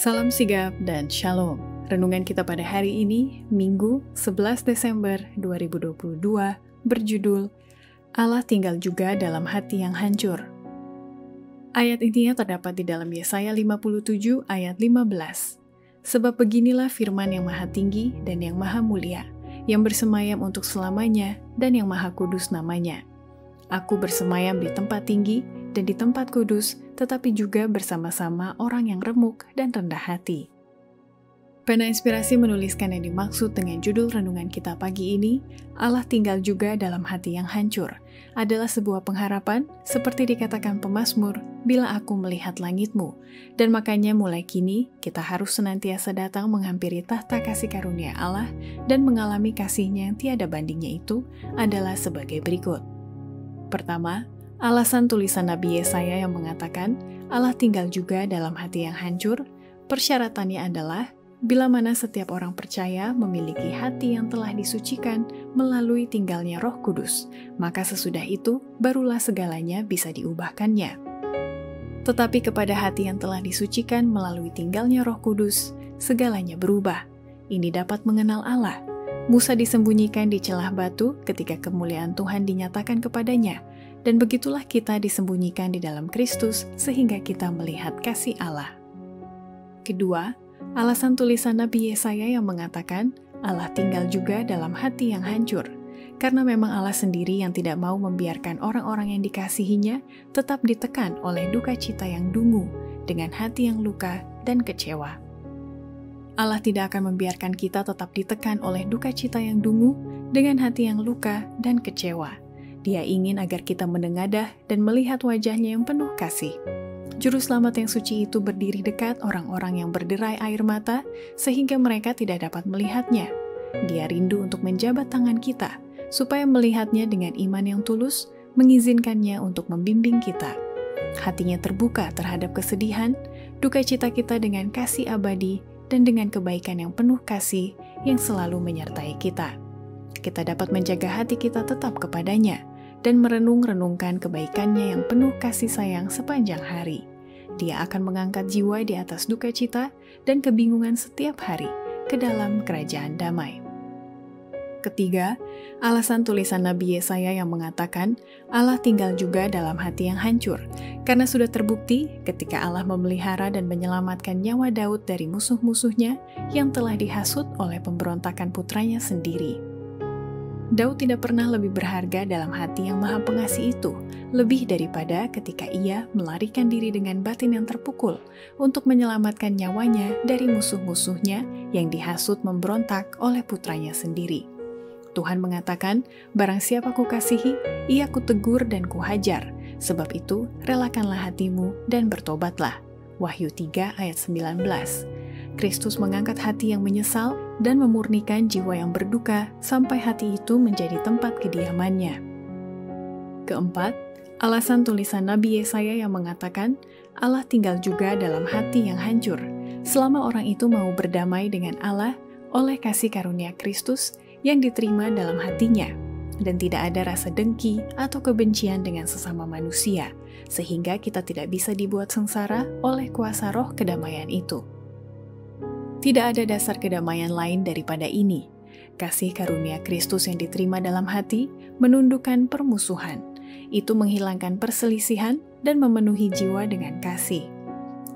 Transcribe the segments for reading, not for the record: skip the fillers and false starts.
Salam sigap dan shalom. Renungan kita pada hari ini, Minggu 11 Desember 2022, berjudul Allah tinggal juga dalam hati yang hancur. Ayat intinya terdapat di dalam Yesaya 57 ayat 15. Sebab beginilah firman yang maha tinggi dan yang maha mulia, yang bersemayam untuk selamanya dan yang maha kudus namanya. Aku bersemayam di tempat tinggi dan di tempat kudus, tetapi juga bersama-sama orang yang remuk dan rendah hati. Pena Inspirasi menuliskan yang dimaksud dengan judul renungan kita pagi ini, Allah tinggal juga dalam hati yang hancur, adalah sebuah pengharapan seperti dikatakan pemazmur, bila aku melihat langitmu. Dan makanya mulai kini, kita harus senantiasa datang menghampiri tahta kasih karunia Allah dan mengalami kasih-Nya yang tiada bandingnya itu adalah sebagai berikut. Pertama, alasan tulisan Nabi Yesaya yang mengatakan Allah tinggal juga dalam hati yang hancur, persyaratannya adalah bila mana setiap orang percaya memiliki hati yang telah disucikan melalui tinggalnya Roh Kudus, maka sesudah itu barulah segalanya bisa diubahkannya. Tetapi kepada hati yang telah disucikan melalui tinggalnya Roh Kudus, segalanya berubah. Ini dapat mengenal Allah. Musa disembunyikan di celah batu ketika kemuliaan Tuhan dinyatakan kepadanya, dan begitulah kita disembunyikan di dalam Kristus sehingga kita melihat kasih Allah. Kedua, alasan tulisan Nabi Yesaya yang mengatakan Allah tinggal juga dalam hati yang hancur, karena memang Allah sendiri yang tidak mau membiarkan orang-orang yang dikasihinya tetap ditekan oleh duka cita yang dungu dengan hati yang luka dan kecewa. Allah tidak akan membiarkan kita tetap ditekan oleh duka cita yang dungu dengan hati yang luka dan kecewa. Dia ingin agar kita menengadah dan melihat wajah-Nya yang penuh kasih. Juru selamat yang suci itu berdiri dekat orang-orang yang berderai air mata sehingga mereka tidak dapat melihat-Nya. Dia rindu untuk menjabat tangan kita supaya melihat-Nya dengan iman yang tulus, mengizinkan-Nya untuk membimbing kita. Hatinya terbuka terhadap kesedihan, duka cita kita dengan kasih abadi, dan dengan kebaikan yang penuh kasih yang selalu menyertai kita. Kita dapat menjaga hati kita tetap kepadanya dan merenung-renungkan kebaikan-Nya yang penuh kasih sayang sepanjang hari. Dia akan mengangkat jiwa di atas duka cita dan kebingungan setiap hari ke dalam kerajaan damai. Ketiga, alasan tulisan Nabi Yesaya yang mengatakan Allah tinggal juga dalam hati yang hancur, karena sudah terbukti ketika Allah memelihara dan menyelamatkan nyawa Daud dari musuh-musuhnya yang telah dihasut oleh pemberontakan putranya sendiri. Daud tidak pernah lebih berharga dalam hati yang maha pengasih itu, lebih daripada ketika ia melarikan diri dengan batin yang terpukul untuk menyelamatkan nyawanya dari musuh-musuhnya yang dihasut memberontak oleh putranya sendiri. Tuhan mengatakan, barang siapa kukasihi, ia kutegur dan kuhajar, sebab itu relakanlah hatimu dan bertobatlah. Wahyu 3 ayat 19. Kristus mengangkat hati yang menyesal dan memurnikan jiwa yang berduka sampai hati itu menjadi tempat kediaman-Nya. Keempat, alasan tulisan Nabi Yesaya yang mengatakan Allah tinggal juga dalam hati yang hancur, selama orang itu mau berdamai dengan Allah oleh kasih karunia Kristus yang diterima dalam hatinya, dan tidak ada rasa dengki atau kebencian dengan sesama manusia, sehingga kita tidak bisa dibuat sengsara oleh kuasa roh kedamaian itu. Tidak ada dasar kedamaian lain daripada ini. Kasih karunia Kristus yang diterima dalam hati menundukkan permusuhan. Itu menghilangkan perselisihan dan memenuhi jiwa dengan kasih.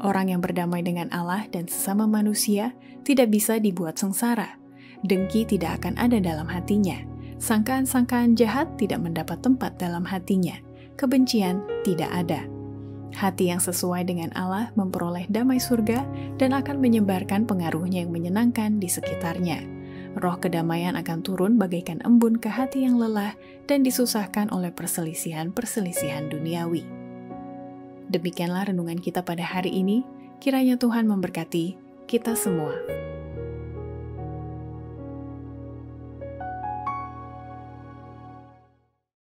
Orang yang berdamai dengan Allah dan sesama manusia tidak bisa dibuat sengsara. Dengki tidak akan ada dalam hatinya. Sangkaan-sangkaan jahat tidak mendapat tempat dalam hatinya. Kebencian tidak ada. Hati yang sesuai dengan Allah memperoleh damai surga dan akan menyebarkan pengaruhnya yang menyenangkan di sekitarnya. Roh kedamaian akan turun bagaikan embun ke hati yang lelah dan disusahkan oleh perselisihan-perselisihan duniawi. Demikianlah renungan kita pada hari ini. Kiranya Tuhan memberkati kita semua.